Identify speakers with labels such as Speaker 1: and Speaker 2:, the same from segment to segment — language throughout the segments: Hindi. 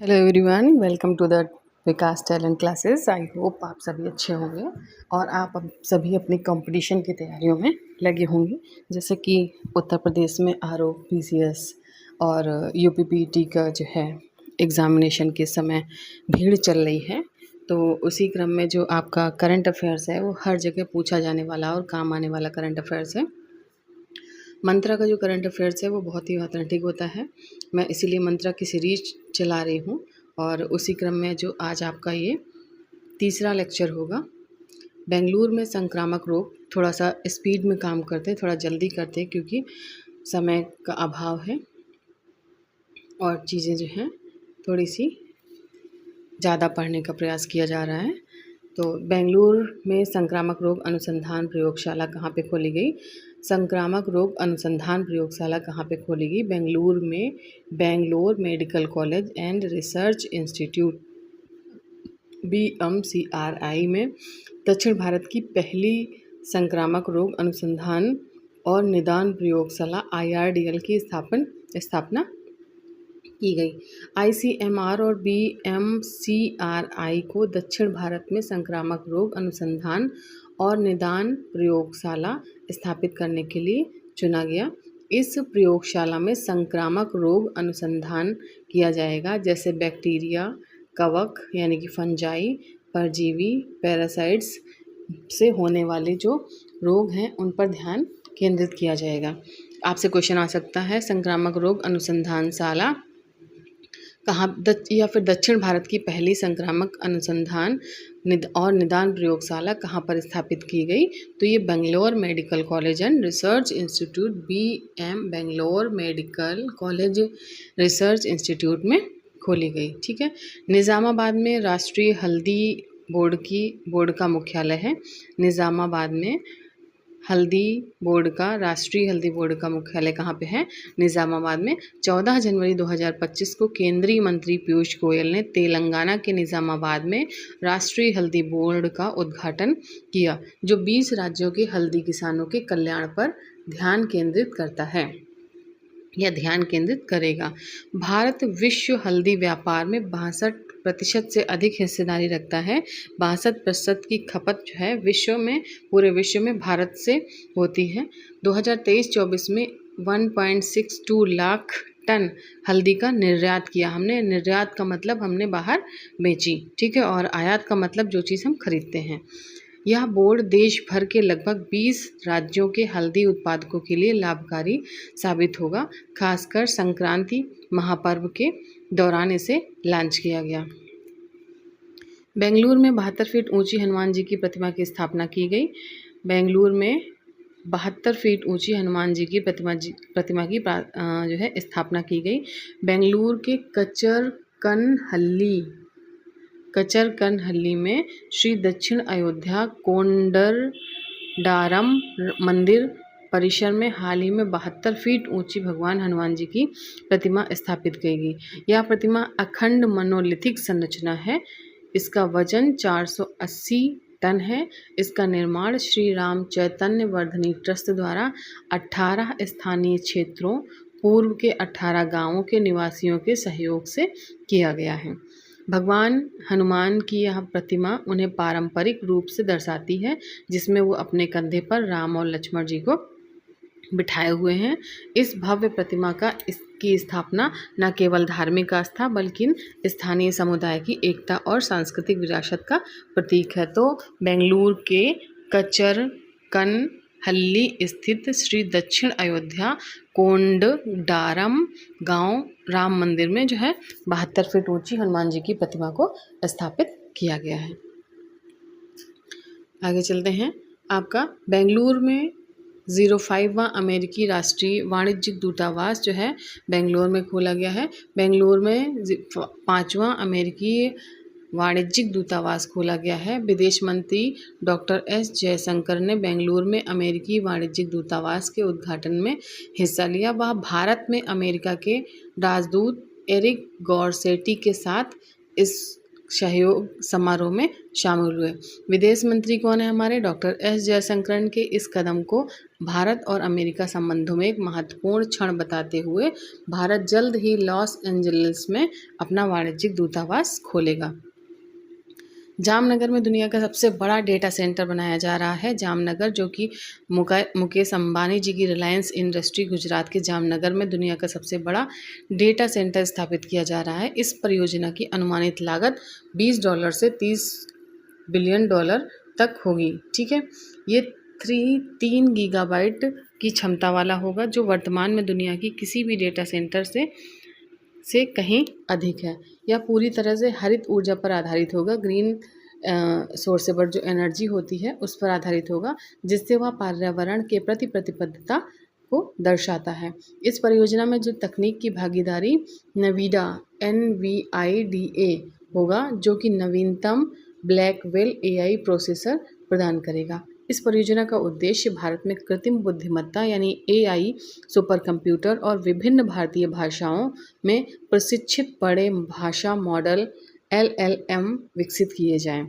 Speaker 1: Hello everyone, welcome to the Vikas talent classes. I hope आप सभी अच्छे होंगे और आप अब सभी अपनी कंपटीशन की तैयारियों में लगे होंगे। जैसे कि उत्तर प्रदेश में आरओ पीसीएस और यूपीपीटी का जो है एग्ज़ामिनेशन के समय भीड़ चल रही है, तो उसी क्रम में जो आपका करंट अफेयर्स है वो हर जगह पूछा जाने वाला और काम आने वाला करंट अफेयर्स है। मंत्रा का जो करंट अफेयर्स है वो बहुत ही ऑथेंटिक होता है। मैं इसीलिए मंत्रा की सीरीज चला रही हूँ और उसी क्रम में जो आज आपका ये तीसरा लेक्चर होगा। बेंगलुरु में संक्रामक रोग, थोड़ा सा स्पीड में काम करते हैं, थोड़ा जल्दी करते हैं क्योंकि समय का अभाव है और चीज़ें जो हैं थोड़ी सी ज़्यादा पढ़ने का प्रयास किया जा रहा है। तो बेंगलुरु में संक्रामक रोग अनुसंधान प्रयोगशाला कहाँ पे खोली गई? संक्रामक रोग अनुसंधान प्रयोगशाला कहाँ पे खोली गई? बेंगलुरु में Bangalore medical college and research institute BMCRI में दक्षिण भारत की पहली संक्रामक रोग अनुसंधान और निदान प्रयोगशाला IRDL की स्थापना की गई। ICMR और BMCRI को दक्षिण भारत में संक्रामक रोग अनुसंधान और निदान प्रयोगशाला स्थापित करने के लिए चुना गया। इस प्रयोगशाला में संक्रामक रोग अनुसंधान किया जाएगा, जैसे बैक्टीरिया, कवक यानी कि फंजाई, परजीवी, पैरासाइट्स से होने वाले जो रोग हैं उन पर ध्यान केंद्रित किया जाएगा। आपसे क्वेश्चन आ सकता है, संक्रामक रोग अनुसंधानशाला कहाँ या फिर दक्षिण भारत की पहली संक्रामक अनुसंधान और निदान प्रयोगशाला कहाँ पर स्थापित की गई? तो ये Bangalore medical college and research institute Bangalore medical college research institute में खोली गई। ठीक है। निज़ामाबाद में राष्ट्रीय हल्दी बोर्ड का मुख्यालय है। निज़ामाबाद में राष्ट्रीय हल्दी बोर्ड का मुख्यालय कहाँ पे है? निज़ामाबाद में। 14 जनवरी 2025 को केंद्रीय मंत्री पीयूष गोयल ने तेलंगाना के निज़ामाबाद में राष्ट्रीय हल्दी बोर्ड का उद्घाटन किया, जो 20 राज्यों के हल्दी किसानों के कल्याण पर ध्यान केंद्रित करता है या ध्यान केंद्रित करेगा। भारत विश्व हल्दी व्यापार में 62% से अधिक हिस्सेदारी रखता है। 62% की खपत जो है पूरे विश्व में भारत से होती है। 2023-24 में 1.62 लाख टन हल्दी का निर्यात किया हमने। निर्यात का मतलब हमने बाहर बेची, ठीक है, और आयात का मतलब जो चीज़ हम खरीदते हैं। यह बोर्ड देश भर के लगभग 20 राज्यों के हल्दी उत्पादकों के लिए लाभकारी साबित होगा। खासकर संक्रांति महापर्व के दौरान इसे लॉन्च किया गया। बेंगलुरु में 72 फीट ऊंची हनुमान जी की प्रतिमा की स्थापना की गई। बेंगलुरु में 72 फीट ऊंची हनुमान जी की प्रतिमा की जो है स्थापना की गई। बेंगलुरु के कचरकनहल्ली में श्री दक्षिण अयोध्या कोंडरडारम मंदिर परिसर में हाल ही में 72 फीट ऊंची भगवान हनुमान जी की प्रतिमा स्थापित की गई। यह प्रतिमा अखंड मनोलिथिक संरचना है। इसका वजन 480 टन है। इसका निर्माण श्री राम चैतन्य वर्धनी ट्रस्ट द्वारा 18 स्थानीय क्षेत्रों पूर्व के 18 गांवों के निवासियों के सहयोग से किया गया है। भगवान हनुमान की यह प्रतिमा उन्हें पारंपरिक रूप से दर्शाती है, जिसमें वो अपने कंधे पर राम और लक्ष्मण जी को बिठाए हुए हैं। इस भव्य प्रतिमा की स्थापना न केवल धार्मिक आस्था बल्कि स्थानीय समुदाय की एकता और सांस्कृतिक विरासत का प्रतीक है। तो बेंगलुरु के कचरकनहल्ली स्थित श्री दक्षिण अयोध्या कोंडडारम गांव राम मंदिर में जो है 72 फीट ऊंची हनुमान जी की प्रतिमा को स्थापित किया गया है। आगे चलते हैं। आपका बेंगलुरु में 05वां अमेरिकी राष्ट्रीय वाणिज्यिक दूतावास जो है बेंगलुरु में खोला गया है। बेंगलुरु में 5वां अमेरिकी वाणिज्यिक दूतावास खोला गया है। विदेश मंत्री डॉक्टर एस जयशंकर ने बेंगलुरु में अमेरिकी वाणिज्यिक दूतावास के उद्घाटन में हिस्सा लिया। वह भारत में अमेरिका के राजदूत एरिक गॉरसेटी के साथ इस सहयोग समारोह में शामिल हुए। विदेश मंत्री कौन है हमारे? डॉक्टर एस जयशंकरन के इस कदम को भारत और अमेरिका संबंधों में एक महत्वपूर्ण क्षण बताते हुए भारत जल्द ही लॉस एंजलिस में अपना वाणिज्यिक दूतावास खोलेगा। जामनगर में दुनिया का सबसे बड़ा डेटा सेंटर बनाया जा रहा है। जामनगर, जो कि मुकेश अंबानी जी की रिलायंस इंडस्ट्री गुजरात के जामनगर में दुनिया का सबसे बड़ा डेटा सेंटर स्थापित किया जा रहा है। इस परियोजना की अनुमानित लागत $20 से $30 बिलियन तक होगी। ठीक है, ये 3 गीगाबाइट की क्षमता वाला होगा, जो वर्तमान में दुनिया की किसी भी डेटा सेंटर से कहीं अधिक है। यह पूरी तरह से हरित ऊर्जा पर आधारित होगा। ग्रीन सोर्सेबल जो एनर्जी होती है उस पर आधारित होगा, जिससे वह पर्यावरण के प्रति प्रतिबद्धता को दर्शाता है। इस परियोजना में जो तकनीक की भागीदारी नवीडा NVIDA होगा, जो कि नवीनतम ब्लैकवेल AI प्रोसेसर प्रदान करेगा। इस परियोजना का उद्देश्य भारत में कृत्रिम बुद्धिमत्ता यानी AI सुपर कंप्यूटर और विभिन्न भारतीय भाषाओं में प्रशिक्षित बड़े भाषा मॉडल LLM विकसित किए जाएं।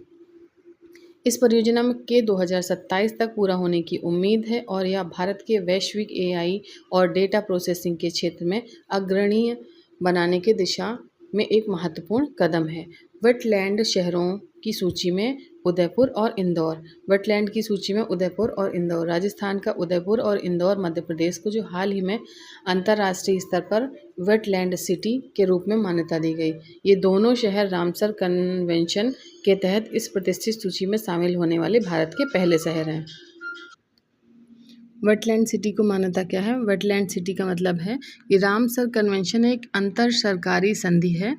Speaker 1: इस परियोजना के 2027 तक पूरा होने की उम्मीद है और यह भारत के वैश्विक AI और डेटा प्रोसेसिंग के क्षेत्र में अग्रणीय बनाने की दिशा में एक महत्वपूर्ण कदम है। वेटलैंड शहरों की सूची में उदयपुर और इंदौर। वेटलैंड की सूची में उदयपुर और इंदौर। राजस्थान का उदयपुर और इंदौर मध्य प्रदेश को जो हाल ही में अंतर्राष्ट्रीय स्तर पर वेटलैंड सिटी के रूप में मान्यता दी गई। ये दोनों शहर रामसर कन्वेंशन के तहत इस प्रतिष्ठित सूची में शामिल होने वाले भारत के पहले शहर हैं। वेटलैंड सिटी को मान्यता क्या है? वेटलैंड सिटी का मतलब है कि रामसर कन्वेंशन एक अंतर सरकारी संधि है।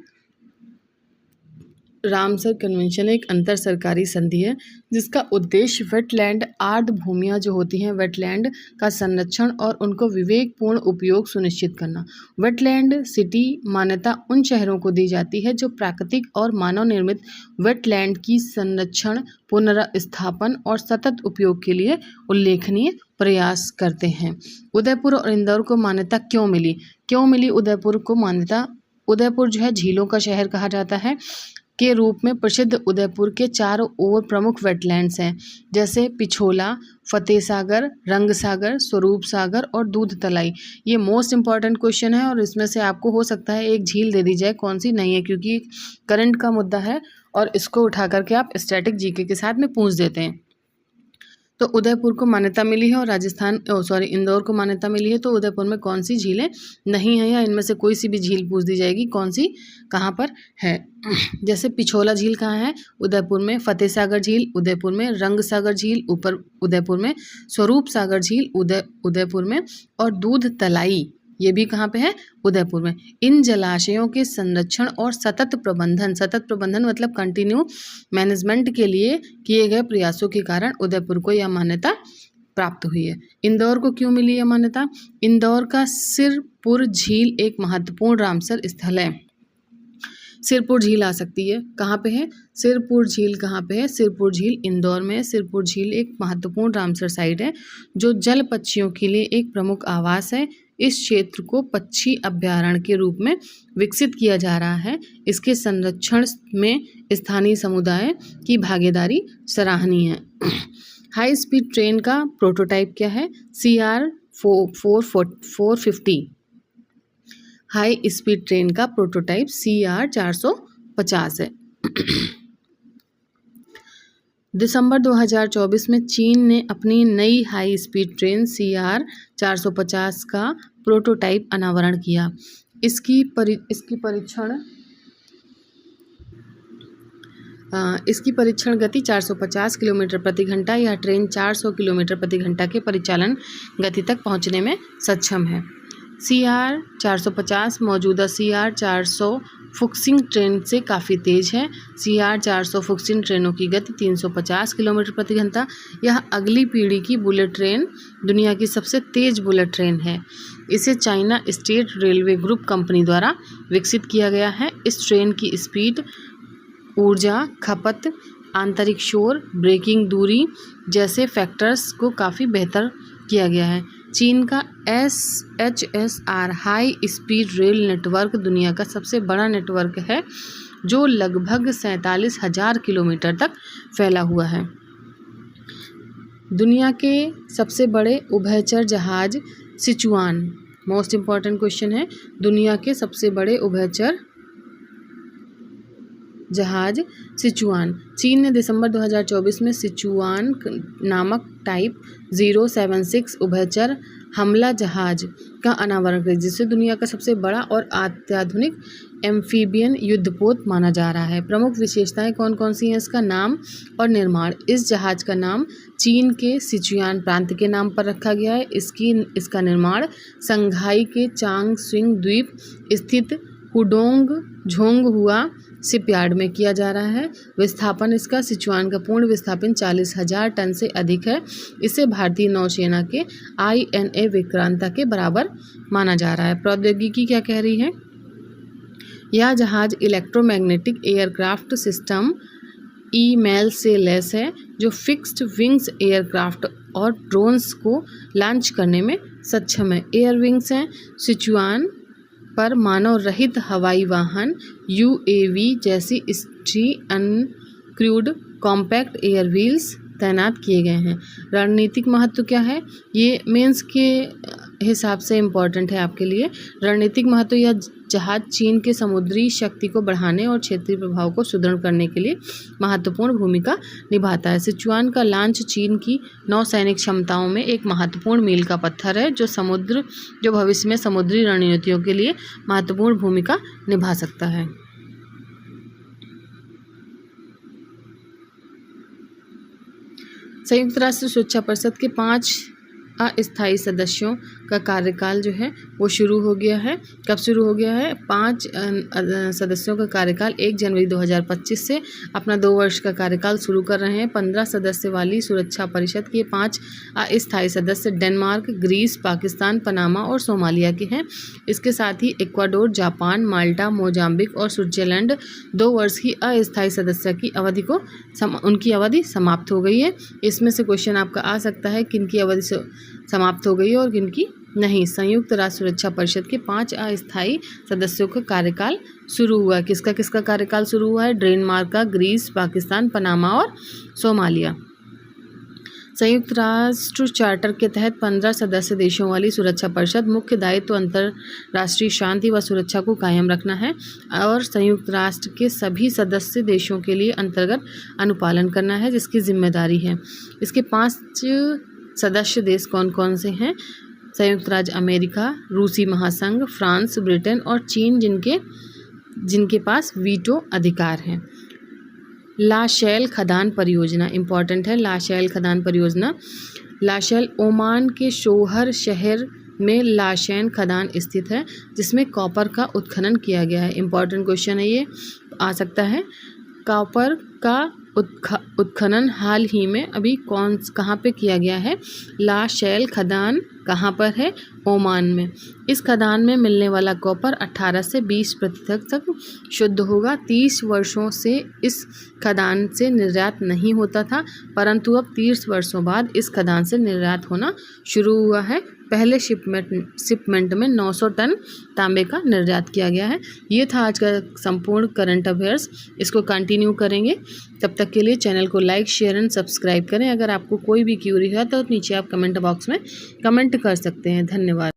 Speaker 1: रामसर कन्वेंशन एक अंतर सरकारी संधि है जिसका उद्देश्य वेटलैंड आर्द्र भूमियाँ जो होती हैं वेटलैंड का संरक्षण और उनको विवेकपूर्ण उपयोग सुनिश्चित करना। वेटलैंड सिटी मान्यता उन शहरों को दी जाती है जो प्राकृतिक और मानव निर्मित वेटलैंड की संरक्षण, पुनर्स्थापन और सतत उपयोग के लिए उल्लेखनीय प्रयास करते हैं। उदयपुर और इंदौर को मान्यता क्यों मिली उदयपुर को मान्यता? उदयपुर जो है झीलों का शहर कहा जाता है के रूप में प्रसिद्ध उदयपुर के चारों ओर प्रमुख वेटलैंड्स हैं, जैसे पिछोला, फतेह सागर, रंग सागर, स्वरूप सागर और दूध तलाई। ये मोस्ट इंपॉर्टेंट क्वेश्चन है और इसमें से आपको हो सकता है एक झील दे दी जाए, कौन सी नहीं है, क्योंकि करंट का मुद्दा है और इसको उठा करके आप स्टैटिक जीके के साथ में पूछ देते हैं। तो उदयपुर को मान्यता मिली है और इंदौर को मान्यता मिली है। तो उदयपुर में कौन सी झीलें नहीं हैं या इनमें से कोई सी भी झील पूछ दी जाएगी, कौन सी कहाँ पर है। जैसे पिछोला झील कहाँ है? उदयपुर में। फतेह सागर झील उदयपुर में। रंग सागर झील ऊपर उदयपुर में। स्वरूप सागर झील उदयपुर में। और दूध तलाई ये भी कहाँ पे है? उदयपुर में। इन जलाशयों के संरक्षण और सतत प्रबंधन मतलब कंटिन्यू मैनेजमेंट के लिए किए गए प्रयासों के कारण उदयपुर को यह मान्यता प्राप्त हुई है। इंदौर को क्यों मिली यह मान्यता? इंदौर का सिरपुर झील एक महत्वपूर्ण रामसर स्थल है। सिरपुर झील आ सकती है, कहाँ पे है? सिरपुर झील कहाँ पे है? सिरपुर झील इंदौर में। सिरपुर झील एक महत्वपूर्ण रामसर साइट है जो जल पक्षियों के लिए एक प्रमुख आवास है। इस क्षेत्र को पक्षी अभयारण्य के रूप में विकसित किया जा रहा है। इसके संरक्षण में स्थानीय समुदाय की भागीदारी सराहनीय है। हाई स्पीड ट्रेन का प्रोटोटाइप क्या है? CR 450। हाई स्पीड ट्रेन का प्रोटोटाइप CR 450 है। दिसंबर 2024 में चीन ने अपनी नई हाई स्पीड ट्रेन CR 450 का प्रोटोटाइप अनावरण किया। इसकी परीक्षण गति 450 किलोमीटर प्रति घंटा। यह ट्रेन 400 किलोमीटर प्रति घंटा के परिचालन गति तक पहुंचने में सक्षम है। CR 450 मौजूदा CR 400 फुक्सिंग ट्रेन से काफ़ी तेज़ है। CR 400 फुक्सिंग ट्रेनों की गति 350 किलोमीटर प्रति घंटा। यह अगली पीढ़ी की बुलेट ट्रेन, दुनिया की सबसे तेज़ बुलेट ट्रेन है। इसे China state railway group company द्वारा विकसित किया गया है। इस ट्रेन की स्पीड, ऊर्जा खपत, आंतरिक शोर, ब्रेकिंग दूरी जैसे फैक्टर्स को काफ़ी बेहतर किया गया है। चीन का HSR high speed rail network दुनिया का सबसे बड़ा नेटवर्क है जो लगभग 47,000 किलोमीटर तक फैला हुआ है। दुनिया के सबसे बड़े उभयचर जहाज सिचुआन, मोस्ट इम्पॉर्टेंट क्वेश्चन है, दुनिया के सबसे बड़े उभयचर जहाज सिचुआन। चीन ने दिसंबर 2024 में सिचुआन नामक टाइप 076 उभयचर हमला जहाज का अनावरण किया, जिसे दुनिया का सबसे बड़ा और अत्याधुनिक एम्फीबियन युद्धपोत माना जा रहा है। प्रमुख विशेषताएं कौन कौन सी हैं? इसका नाम और निर्माण। इस जहाज का नाम चीन के सिचुआन प्रांत के नाम पर रखा गया है। इसका निर्माण संघाई के चांगस्विंग द्वीप स्थित हुडोंग झोंगहुआ शिपयार्ड में किया जा रहा है। विस्थापन इसका सिचुआन का पूर्ण विस्थापन 40,000 टन से अधिक है। इसे भारतीय नौसेना के INA विक्रांता के बराबर माना जा रहा है। प्रौद्योगिकी क्या कह रही है? यह जहाज इलेक्ट्रोमैग्नेटिक एयरक्राफ्ट सिस्टम EMALS से लैस है, जो फिक्स्ड विंग्स एयरक्राफ्ट और ड्रोन्स को लॉन्च करने में सक्षम है। एयर विंग्स हैं। सिचुआन पर मानव रहित हवाई वाहन UAV जैसी स्ट्री अनक्रूड कॉम्पैक्ट एयर व्हील्स तैनात किए गए हैं। रणनीतिक महत्व क्या है? ये मेंस के हिसाब से इम्पॉर्टेंट है आपके लिए। रणनीतिक महत्व: यह जहाज चीन के समुद्री शक्ति को बढ़ाने और क्षेत्रीय प्रभाव को सुदृढ़ करने के लिए महत्वपूर्ण भूमिका निभाता है। सिचुआन का लॉन्च चीन की नौसैनिक क्षमताओं में एक महत्वपूर्ण मील का पत्थर है, जो भविष्य में समुद्री रणनीतियों के लिए महत्वपूर्ण भूमिका निभा सकता है। संयुक्त राष्ट्र सुरक्षा परिषद के 5 अस्थायी सदस्यों का कार्यकाल जो है वो शुरू हो गया है। कब शुरू हो गया है? 5 सदस्यों का कार्यकाल 1 जनवरी 2025 से अपना 2 वर्ष का कार्यकाल शुरू कर रहे हैं। 15 सदस्य वाली सुरक्षा परिषद के 5 अस्थायी सदस्य डेनमार्क, ग्रीस, पाकिस्तान, पनामा और सोमालिया के हैं। इसके साथ ही इक्वाडोर, जापान, माल्टा, मोजाम्बिक और स्विट्जरलैंड 2 वर्ष की अस्थायी सदस्य की अवधि को उनकी अवधि समाप्त हो गई है। इसमें से क्वेश्चन आपका आ सकता है किनकी अवधि समाप्त हो गई है और किनकी नहीं। संयुक्त राष्ट्र सुरक्षा परिषद के 5 अस्थायी सदस्यों का कार्यकाल शुरू हुआ है। किसका किसका कार्यकाल शुरू हुआ है? डेनमार्क का, ग्रीस, पाकिस्तान, पनामा और सोमालिया। संयुक्त राष्ट्र चार्टर के तहत 15 सदस्य देशों वाली सुरक्षा परिषद मुख्य दायित्व अंतर्राष्ट्रीय शांति व सुरक्षा को कायम रखना है और संयुक्त राष्ट्र के सभी सदस्य देशों के लिए अंतर्गत अनुपालन करना है, जिसकी जिम्मेदारी है। इसके 5 सदस्य देश कौन कौन से हैं? संयुक्त राज्य अमेरिका, रूसी महासंघ, फ्रांस, ब्रिटेन और चीन, जिनके पास वीटो अधिकार है। लाशैल खदान परियोजना इम्पॉर्टेंट है। लाशैल खदान परियोजना, लाशैल ओमान के शोहर शहर में लाशैन खदान स्थित है, जिसमें कॉपर का उत्खनन किया गया है। इम्पॉर्टेंट क्वेश्चन है, ये आ सकता है। कॉपर का उत्खनन हाल ही में अभी कहाँ पे किया गया है? लाशैल खदान कहाँ पर है? ओमान में। इस खदान में मिलने वाला कॉपर 18 से 20% तक शुद्ध होगा। 30 वर्षों से इस खदान से निर्यात नहीं होता था, परंतु अब 30 वर्षों बाद इस खदान से निर्यात होना शुरू हुआ है। पहले शिपमेंट में 900 टन तांबे का निर्यात किया गया है। ये था आज का संपूर्ण करंट अफेयर्स। इसको कंटिन्यू करेंगे। तब तक के लिए चैनल को लाइक, शेयर एंड सब्सक्राइब करें। अगर आपको कोई भी क्यूरी है तो नीचे आप कमेंट बॉक्स में कमेंट कर सकते हैं। धन्यवाद।